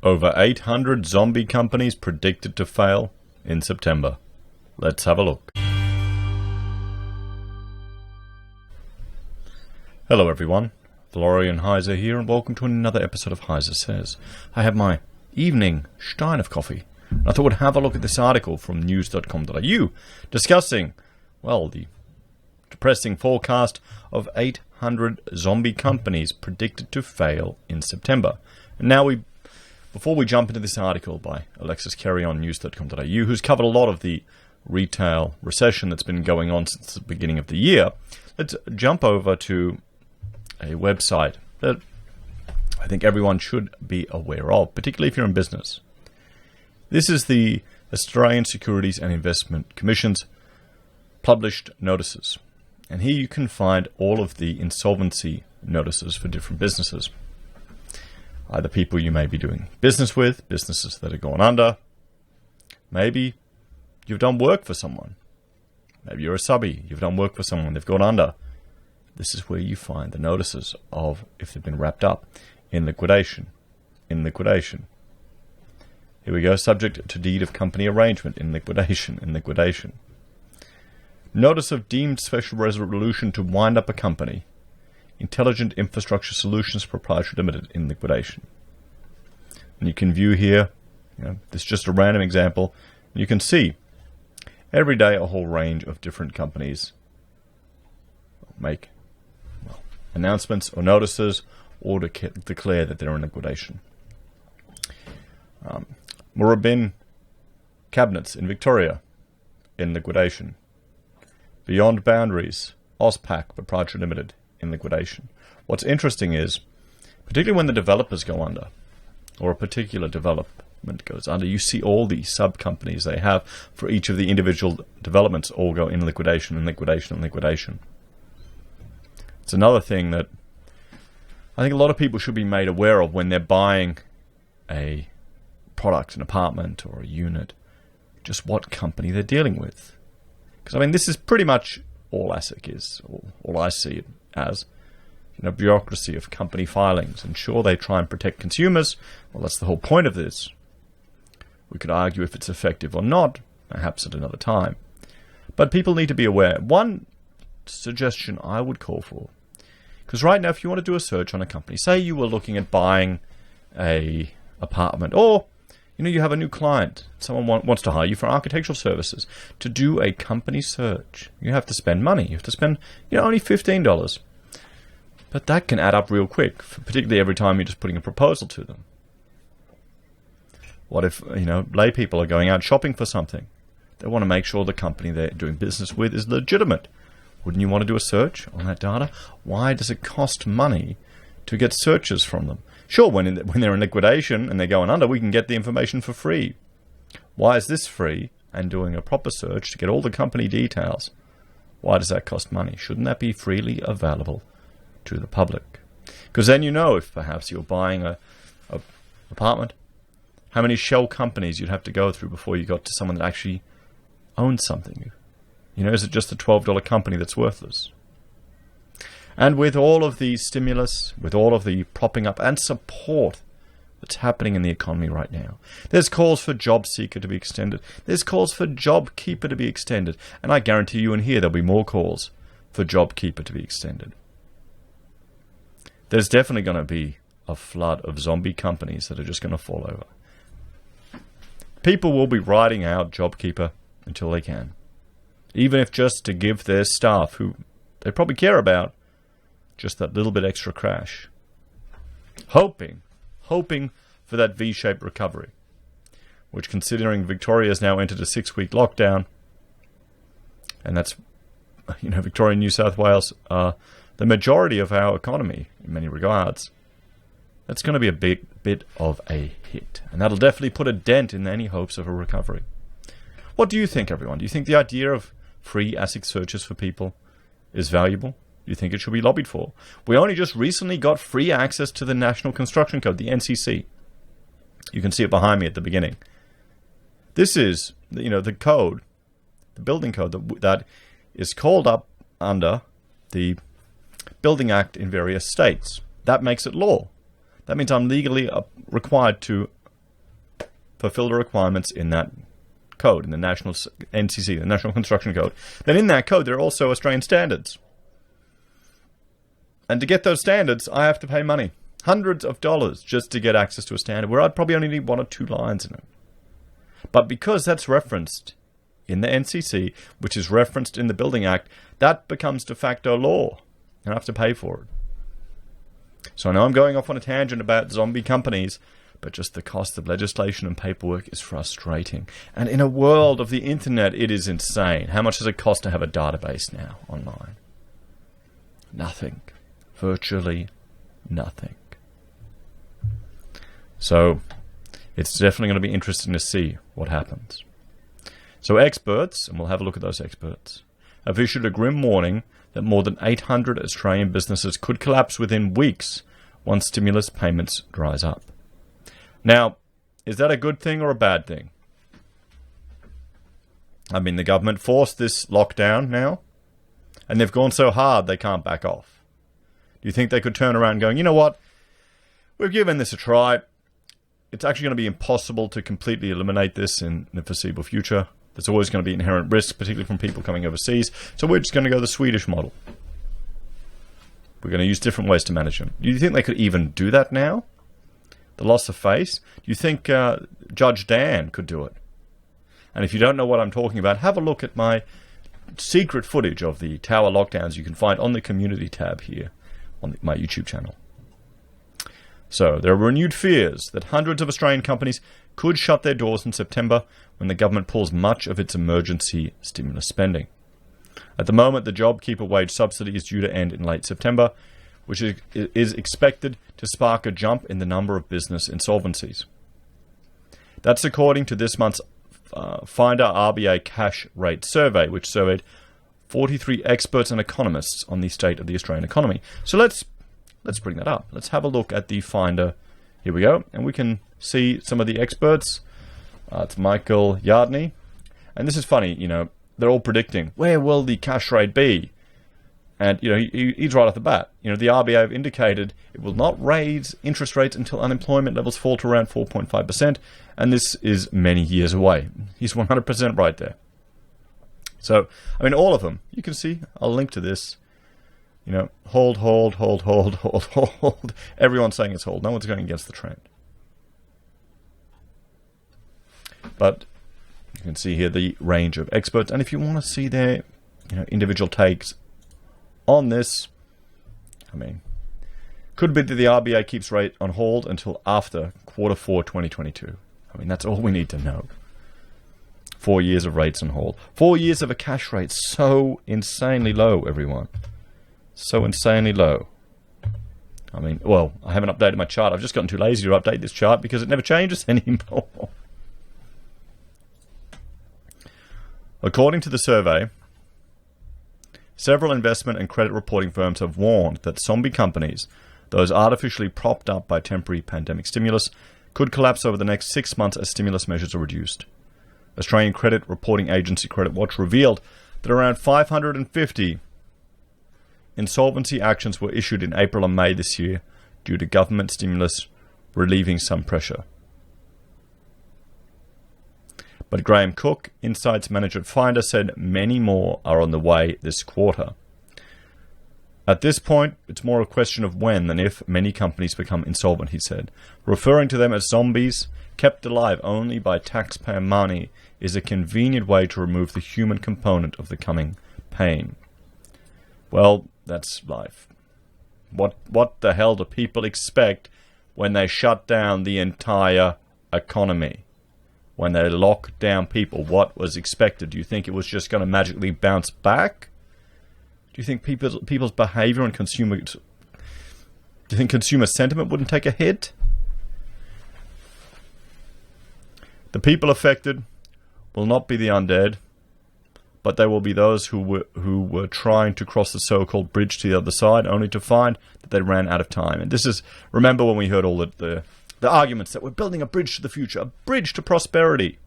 Over 800 zombie companies predicted to fail in September. Let's have a look. Hello everyone, Florian.Heise here, and welcome to another episode of HeiseSays. I have my evening stein of coffee, and I thought we'd have a look at this article from news.com.au discussing, well, the depressing forecast of 800 zombie companies predicted to fail in September. And now before we jump into this article by Alexis Carey on news.com.au, who's covered a lot of the retail recession that's been going on since the beginning of the year, let's jump over to a website that I think everyone should be aware of, particularly if you're in business. This is the Australian Securities and Investment Commission's published notices. And here you can find all of the insolvency notices for different businesses. Either people you may be doing business with, businesses that have gone under. Maybe you've done work for someone. Maybe you're a subby. You've done work for someone. They've gone under. This is where you find the notices of if they've been wrapped up in liquidation. In liquidation. Here we go. Subject to deed of company arrangement. In liquidation. In liquidation. Notice of deemed special resolution to wind up a company. Intelligent Infrastructure Solutions Proprietary Limited in liquidation. And you can view here, this is just a random example. You can see every day a whole range of different companies make announcements or notices or declare that they're in liquidation. Murrabin Cabinets in Victoria in liquidation. Beyond Boundaries, AusPac Proprietary Limited in liquidation. What's interesting is, particularly when the developers go under, or a particular development goes under, you see all the sub-companies they have for each of the individual developments all go in liquidation, and liquidation, and liquidation. It's another thing that I think a lot of people should be made aware of when they're buying a product, an apartment, or a unit, just what company they're dealing with. Because, this is pretty much all ASIC is, or all I see it as, bureaucracy of company filings. And sure, they try and protect consumers. Well, that's the whole point of this. We could argue if it's effective or not, perhaps at another time. But people need to be aware. One suggestion I would call for, because right now, if you want to do a search on a company, say you were looking at buying a apartment, or you have a new client, someone wants to hire you for architectural services, to do a company search, you have to spend money. You have to spend only $15. But that can add up real quick, particularly every time you're just putting a proposal to them. What if, lay people are going out shopping for something? They want to make sure the company they're doing business with is legitimate. Wouldn't you want to do a search on that data? Why does it cost money to get searches from them? Sure, when they're in liquidation and they're going under, we can get the information for free. Why is this free? And doing a proper search to get all the company details, why does that cost money? Shouldn't that be freely available to the public? Because then if perhaps you're buying a apartment, how many shell companies you'd have to go through before you got to someone that actually owns something. Is it just a $12 company that's worthless? And with all of the stimulus, with all of the propping up and support that's happening in the economy right now, there's calls for job seeker to be extended. There's calls for job keeper to be extended. And I guarantee you in here there'll be more calls for job keeper to be extended. There's definitely going to be a flood of zombie companies that are just going to fall over. People will be riding out JobKeeper until they can. Even if just to give their staff, who they probably care about, just that little bit extra cash. Hoping for that V-shaped recovery, which, considering Victoria has now entered a 6-week lockdown, and that's, Victoria and New South Wales are the majority of our economy in many regards, that's going to be a big bit of a hit. And that'll definitely put a dent in any hopes of a recovery. What do you think, everyone? Do you think the idea of free ASIC searches for people is valuable? Do you think it should be lobbied for? We only just recently got free access to the National Construction Code, the NCC. You can see it behind me at the beginning. This is, the code, the building code that is called up under the Building Act in various states. That makes it law. That means I'm legally required to fulfill the requirements in that code, in the National NCC, the National Construction Code, then in that code there are also Australian standards. And to get those standards, I have to pay money. Hundreds of dollars just to get access to a standard where I'd probably only need 1 or 2 lines in it. But because that's referenced in the NCC, which is referenced in the Building Act, that becomes de facto law. And I have to pay for it. So I know I'm going off on a tangent about zombie companies, but just the cost of legislation and paperwork is frustrating. And in a world of the internet, it is insane. How much does it cost to have a database now online? Nothing. Virtually nothing. So it's definitely going to be interesting to see what happens. So experts, and we'll have a look at those experts, have issued a grim warning that more than 800 Australian businesses could collapse within weeks once stimulus payments dries up. Now, is that a good thing or a bad thing? I mean, the government forced this lockdown now, and they've gone so hard they can't back off. Do you think they could turn around going, you know what, we've given this a try. It's actually going to be impossible to completely eliminate this in the foreseeable future. There's always going to be inherent risk, particularly from people coming overseas. So we're just going to go the Swedish model. We're going to use different ways to manage them. Do you think they could even do that now? The loss of face? Do you think Judge Dan could do it? And if you don't know what I'm talking about, have a look at my secret footage of the tower lockdowns you can find on the community tab here on my YouTube channel. So, there are renewed fears that hundreds of Australian companies could shut their doors in September when the government pulls much of its emergency stimulus spending. At the moment, the JobKeeper wage subsidy is due to end in late September, which is expected to spark a jump in the number of business insolvencies. That's according to this month's Finder RBA Cash Rate Survey, which surveyed 43 experts and economists on the state of the Australian economy. So let's bring that up. Let's have a look at the Finder. Here we go. And we can see some of the experts. It's Michael Yardney. And this is funny, you know, they're all predicting, where will the cash rate be? And, you know, he's right off the bat. You know, the RBA have indicated it will not raise interest rates until unemployment levels fall to around 4.5%. And this is many years away. He's 100% right there. So, I mean, all of them. You can see, I'll link to this. You know, hold. Everyone's saying it's hold. No one's going against the trend. But you can see here the range of experts. And if you want to see their individual takes on this, I mean, could be that the RBA keeps rate on hold until after Q4 2022. I mean, that's all we need to know. 4 years of rates on hold. 4 years of a cash rate so insanely low, everyone. So insanely low. I mean, well, I haven't updated my chart. I've just gotten too lazy to update this chart because it never changes anymore. According to the survey, several investment and credit reporting firms have warned that zombie companies, those artificially propped up by temporary pandemic stimulus, could collapse over the next 6 months as stimulus measures are reduced. Australian credit reporting agency Credit Watch revealed that around 550 insolvency actions were issued in April and May this year due to government stimulus relieving some pressure. But Graham Cook, Insights Manager at Finder, said many more are on the way this quarter. At this point, it's more a question of when than if many companies become insolvent, he said. Referring to them as zombies, kept alive only by taxpayer money, is a convenient way to remove the human component of the coming pain. Well, that's life. What the hell do people expect when they shut down the entire economy? When they lock down people, what was expected? Do you think it was just going to magically bounce back? Do you think people's behavior and consumer sentiment wouldn't take a hit? The people affected will not be the undead, but they will be those who were trying to cross the so-called bridge to the other side, only to find that they ran out of time. And this is, remember when we heard all the arguments that we're building a bridge to the future, a bridge to prosperity.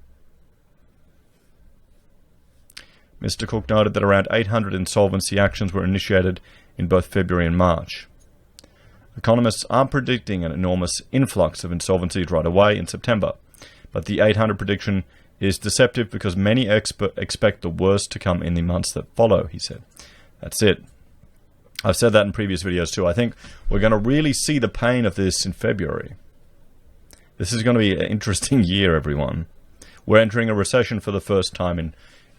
Mr. Cook noted that around 800 insolvency actions were initiated in both February and March. Economists aren't predicting an enormous influx of insolvencies right away in September, but the 800 prediction is deceptive because many expect the worst to come in the months that follow, he said. That's it. I've said that in previous videos too. I think we're going to really see the pain of this in February. This is going to be an interesting year, everyone. We're entering a recession for the first time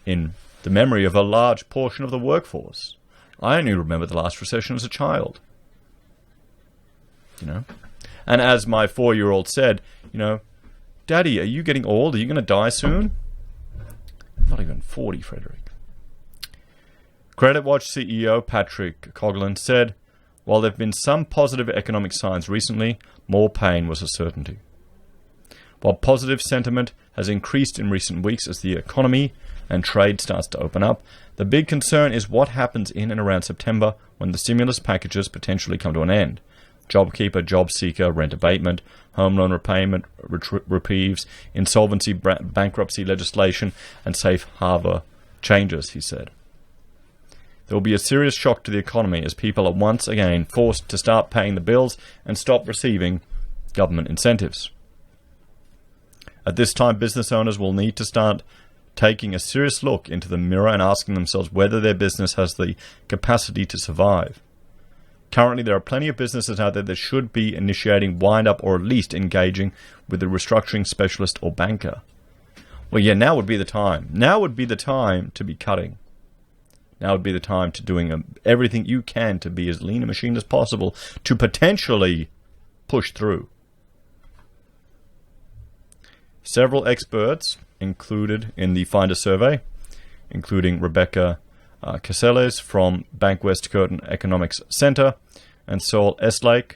in the memory of a large portion of the workforce. I only remember the last recession as a child. You know? And as my 4-year-old said, you know, Daddy, are you getting old? Are you going to die soon? I'm not even 40, Frederick. CreditWatch CEO Patrick Coughlin said, while there have been some positive economic signs recently, more pain was a certainty. While positive sentiment has increased in recent weeks as the economy and trade starts to open up, the big concern is what happens in and around September when the stimulus packages potentially come to an end. JobKeeper, JobSeeker, rent abatement, home loan repayment, reprieves, insolvency, bankruptcy legislation, and safe harbor changes, he said. There will be a serious shock to the economy as people are once again forced to start paying the bills and stop receiving government incentives. At this time, business owners will need to start taking a serious look into the mirror and asking themselves whether their business has the capacity to survive. Currently, there are plenty of businesses out there that should be initiating wind-up or at least engaging with a restructuring specialist or banker. Well, yeah, now would be the time. Now would be the time to be cutting. Now would be the time to doing everything you can to be as lean a machine as possible to potentially push through. Several experts included in the Finder survey, including Rebecca Caseles from Bank West Curtin Economics Center and Saul Eslake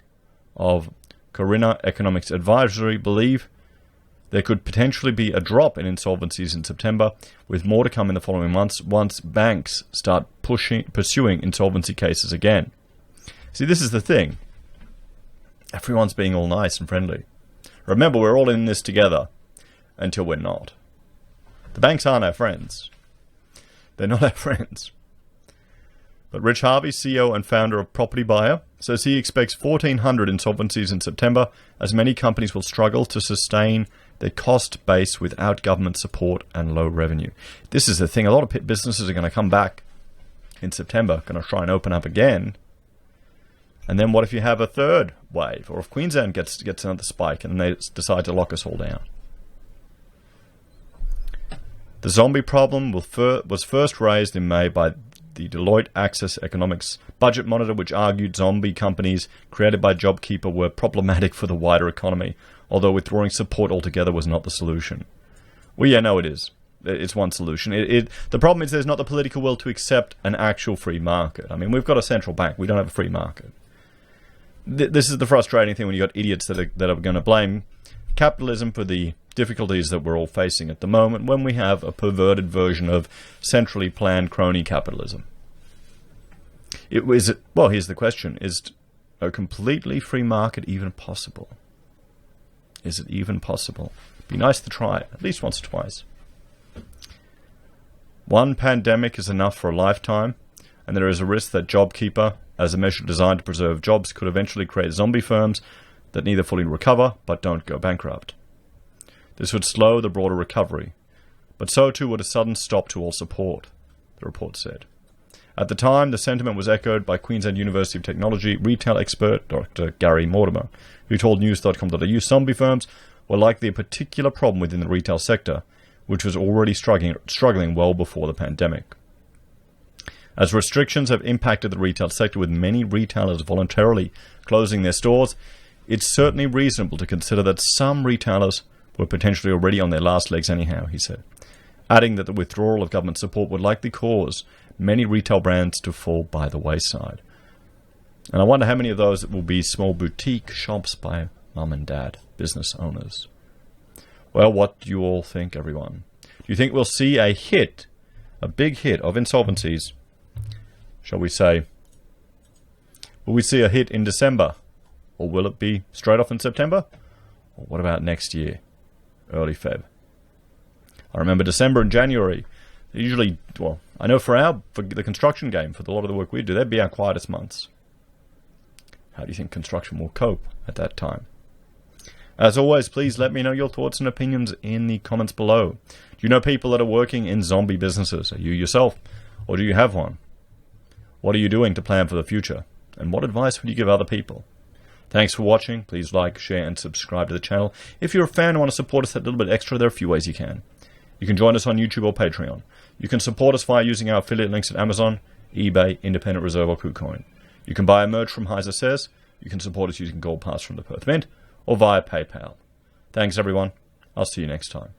of Corinna Economics Advisory, believe there could potentially be a drop in insolvencies in September, with more to come in the following months once banks start pursuing insolvency cases again. See, this is the thing. Everyone's being all nice and friendly. Remember, we're all in this together until we're not. The banks aren't our friends. They're not our friends. But Rich Harvey, CEO and founder of Property Buyer, says he expects 1,400 insolvencies in September, as many companies will struggle to sustain their cost base without government support and low revenue. This is the thing. A lot of businesses are going to come back in September, going to try and open up again. And then what if you have a third wave? Or if Queensland gets another spike and they decide to lock us all down? The zombie problem was first raised in May by the Deloitte Access Economics Budget Monitor, which argued zombie companies created by JobKeeper were problematic for the wider economy, although withdrawing support altogether was not the solution. Well, yeah, no, it is. It's one solution. The problem is there's not the political will to accept an actual free market. I mean, we've got a central bank. We don't have a free market. This is the frustrating thing when you've got idiots that are going to blame capitalism for the difficulties that we're all facing at the moment when we have a perverted version of centrally planned crony capitalism. Well, here's the question. Is a completely free market even possible? Is it even possible? Be nice to try it, at least once or twice. One pandemic is enough for a lifetime, and there is a risk that JobKeeper, as a measure designed to preserve jobs, could eventually create zombie firms that neither fully recover but don't go bankrupt. This would slow the broader recovery, but so too would a sudden stop to all support, the report said. At the time, the sentiment was echoed by Queensland University of Technology retail expert Dr. Gary Mortimer, who told news.com.au zombie firms were likely a particular problem within the retail sector, which was already struggling well before the pandemic. As restrictions have impacted the retail sector, with many retailers voluntarily closing their stores, it's certainly reasonable to consider that some retailers were potentially already on their last legs anyhow, he said, adding that the withdrawal of government support would likely cause many retail brands to fall by the wayside. And I wonder how many of those will be small boutique shops by mum and dad, business owners. Well, what do you all think, everyone? Do you think we'll see a big hit of insolvencies? Shall we say, will we see a hit in December? Or will it be straight off in September? Or what about next year, early Feb? I remember December and January, usually, well, I know for the construction game, for a lot of the work we do, they'd be our quietest months. How do you think construction will cope at that time? As always, please let me know your thoughts and opinions in the comments below. Do you know people that are working in zombie businesses? Are you yourself? Or do you have one? What are you doing to plan for the future? And what advice would you give other people? Thanks for watching. Please like, share, and subscribe to the channel. If you're a fan and want to support us a little bit extra, there are a few ways you can. You can join us on YouTube or Patreon. You can support us via using our affiliate links at Amazon, eBay, Independent Reserve, or Kucoin. You can buy a merch from HeiseSays. You can support us using Gold Pass from the Perth Mint, or via PayPal. Thanks, everyone. I'll see you next time.